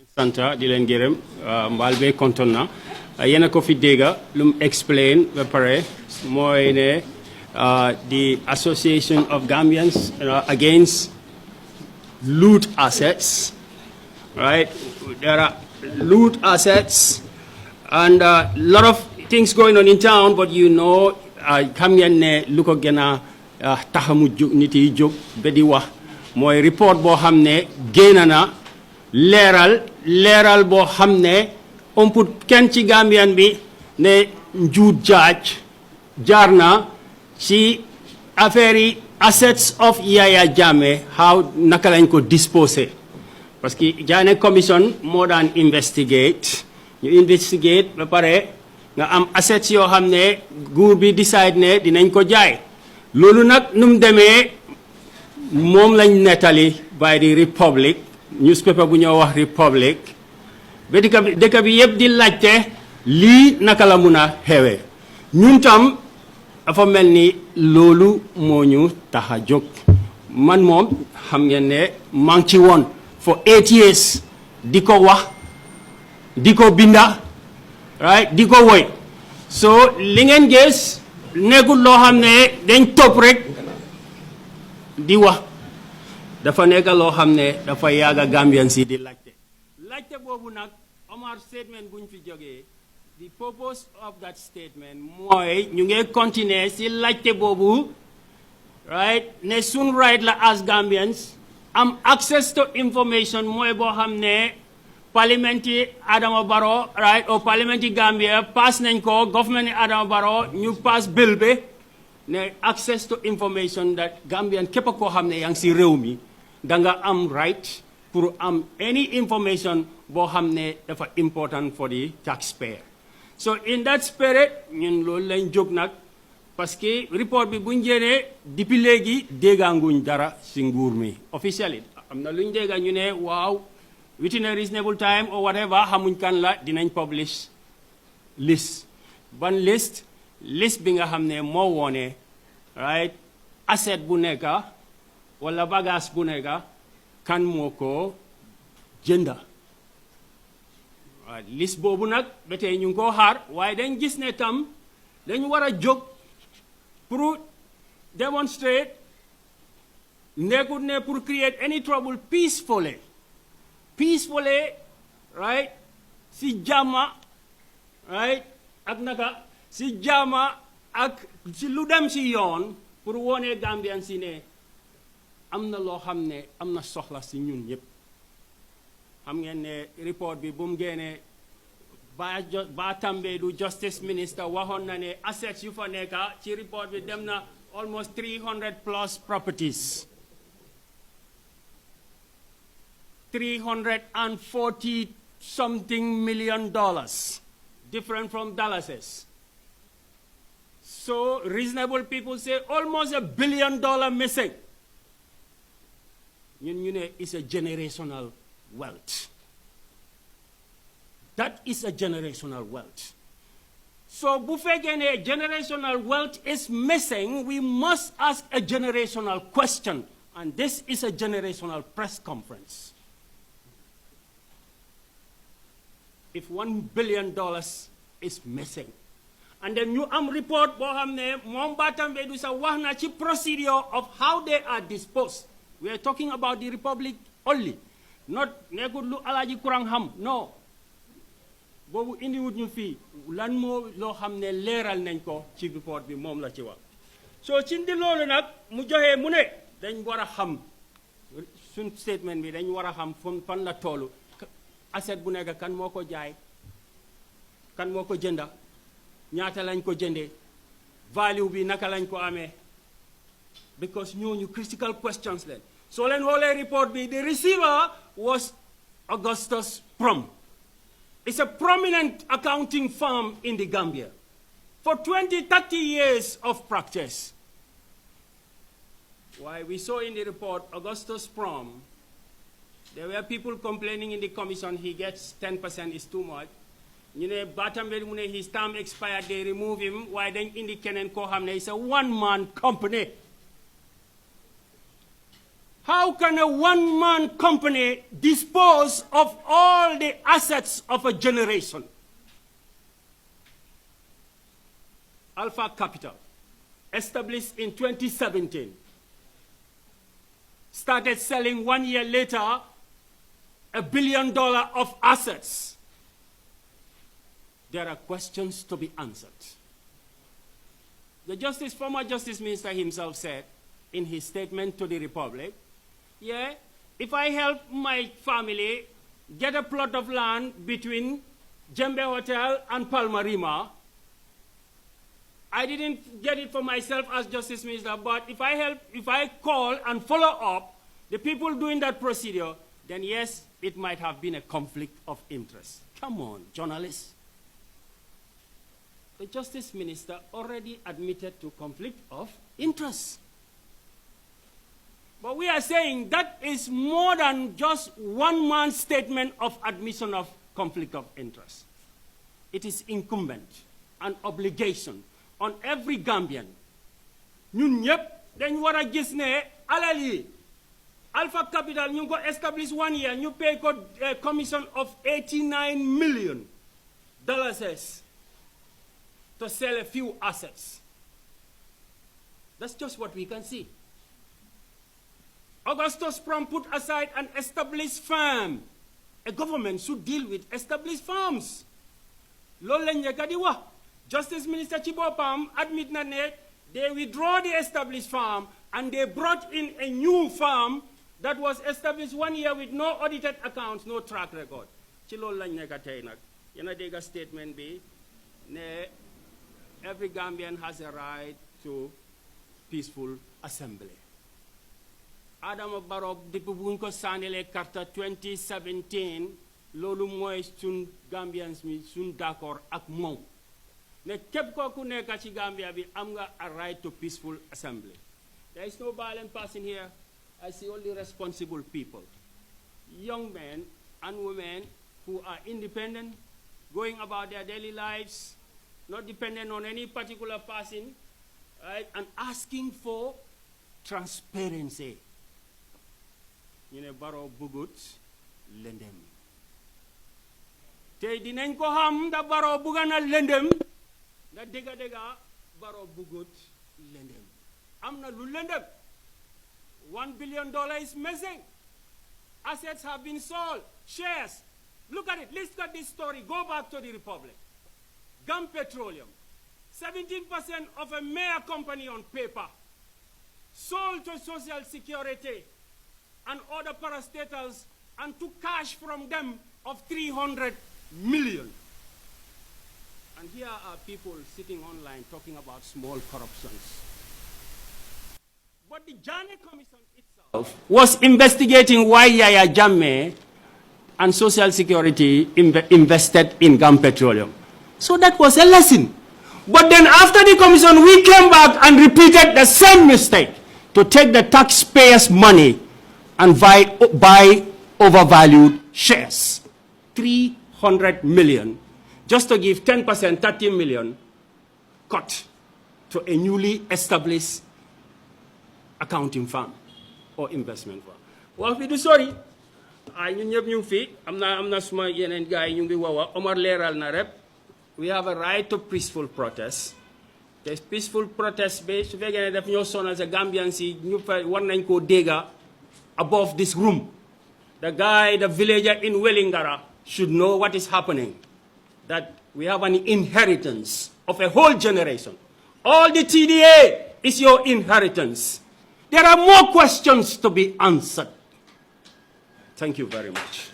Santa di leen gërëm mbaal bee kontoon na yéen a ko fi dégga lu mu explain ba pare mooy ne the Association of Gambians against loot assets, right? There are loot assets and a lot of things going on in town, but you know xam ngeen ne lu ko gën a taxamu jóg nit yi jóg ba di wax mooy report boo xam ne génn na leeral boo xam ne omput kenn ci Gambian bi ne njuut jaar na ci affaire yi assets of Yaya Jammeh how naka lañ ko disposé parce que Jammeh commission moo daan investigate ba pare nga am assets yoo xam ne nguur bi decide ne dinañ ko jaay loolu nag nu mu demee moom lañ nettali by the Republic newspaper bu ñoo wax Republic ba dëkk bi yëpp di laajte lii naka la mun a xewee ñun tam dafa mel ni loolu moo ñu tax a jóg man moom xam ngeen ne maa ngi ci woon for 8 years di ko wax di ko binda right di ko woy so li ngeen gis nekkul loo xam ne dañ topp rek di wax dafa nekk loo xam ne dafa yàgga Gambian si di laajte boobu nag Omar statement buñ fi jógee the purpose of that statement mooy ñu ngi continuer si laajte boobu right ne sun right la as Gambians am access to information mooy boo xam ne parliament yi Adama Barrow right or parliament yi Gambia pass nañ ko government yi Adama Barrow ñu pass bill bi ne access to information that Gambian képp koo xam ne yaa ngi si réew mi da nga am right pour am any information boo xam ne dafa important for the taxpayer so in that spirit ñun loolu lañ jóg nag parce que report bi buñ génnee depuis léegi dégganguñ dara si nguur mi officially am na luñ dégga ñu ne waaw within a reasonable time or whatever xamuñ kan la dinañ publish list ban list bi nga xam ne moo woone right asset bu nekka wala bagage bu nekka kan moo ko jënda waaw liste boobu nag ba tey ñu ngi koo xaar waaye dañ gis ne tam dañ war a jóg pour demonstrate nekkul ne pour create any trouble peacefully right si jàmma right ak naka si jàmma ak si lu dem si yoon pour wone Gambian si ne am na loo xam ne am na soxla si ñun ñëpp xam ngeen ne report bi bu mu génnee ba tambe du justice minister waxoon na ne assets yu fa nekka ci report bi dem na almost 300 plus properties 340 something million dollars different from Dallases so reasonable people say almost $1 billion missing ñu ne is a generational wealth that is a generational wealth so bu fekkee ne generational wealth is missing we must ask a generational question and this is a generational press conference if $1 billion is missing and then you am report boo xam ne moom Batambe du sa wax na ci procedure of how they are disposed we are talking about the Republic only not nekkul lu Alaaji Kurang xam no boobu indiwut ñu fii lan moo loo xam ne leeral nañ ko ci report bi moom la ci wax so ci ndi loolu nag mu joxee mu ne dañ war a xam suñ statement bi dañ war a xam fan la toolu asset bu nekk kan moo ko jaay kan moo ko jënda ñaata lañ ko jëndee value bi naka lañ ko amee because ñooñu critical questions leen so leen xoolee report bi the receiver was Augustus Prom it's a prominent accounting firm in the Gambia for 20-30 years of practice why we saw in the report Augustus Prom there were people complaining in the commission he gets 10% is too much ñu ne Batambe mu ne his term expired they remove him waaye dañ indi keneen koo xam ne it's a one-man company How can a one-man company dispose of all the assets of a generation? Alpha Capital, established in 2017, started selling 1 year later $1 billion of assets. There are questions to be answered. The former Justice Minister himself said in his statement to the Republic, yeah, if I help my family get a plot of land between janmeh Hotel and Palmarima, I didn't get it for myself as Justice Minister, but if I call and follow up the people doing that procedure, then yes, it might have been a conflict of interest. Come on, journalists. The Justice Minister already admitted to conflict of interest. But we are saying that is more than just one man's statement of admission of conflict of interest. It is incumbent, an obligation on every Gambian. Ñun ñep dañ wara gis ne alal yi Alpha Capital ñu ko establish 1 year ñu pay ko a commission of $89 million to sell a few assets. That's just what we can see. Augustus Prom put aside an established firm. A government should deal with established firms. Loolu lañ nekk di wax. Justice Minister ci boppam admit na ne they withdraw the established firm and they brought in a new firm that was established 1 year with no audited accounts, no track record. Ci loolu lañ nekk tey nag. Yena dégg statement bi ne every Gambian has a right to peaceful assembly. Adama Barrow depuis buñ ko sànnilee carte 2017 loolu mooy sun Gambians mi sun d'accord ak moom ne képp kooku nekk ci Gambia bi am nga a right to peaceful assembly. There is no violent person here. I see only responsible people, young men and women who are independent, going about their daily lives, not dependent on any particular person, right, and asking for transparency. You know, Barrow bugut lendem. Te dinañ ko xam da Barrow bugana lendem da dega Barrow bugut lendem. Amna lu lendem. $1 billion is missing. Assets have been sold. Shares. Look at it. Let's look at this story. Go back to the Republic. Gum Petroleum. 17% of a mere company on paper. Sold to Social Security and other parastatals and took cash from them of $300 million. And here are people sitting online talking about small corruptions. But the Janmeh Commission itself was investigating why Yaya Jammeh and Social Security invested in Gum Petroleum. So that was a lesson. But then after the commission, we came back and repeated the same mistake to take the taxpayers' money and buy overvalued shares. 300 million, just to give 10%, 30 million, cut to a newly established accounting firm or investment firm. Well, we do sorry. Omar Leral na rep. We have a right to peaceful protest. There's peaceful protest based. We're going to have no son as a Gambian see one nine ko dega above this room. The guy, the villager in Wellingara should know what is happening. That we have an inheritance of a whole generation. All the TDA is your inheritance. There are more questions to be answered. Thank you very much.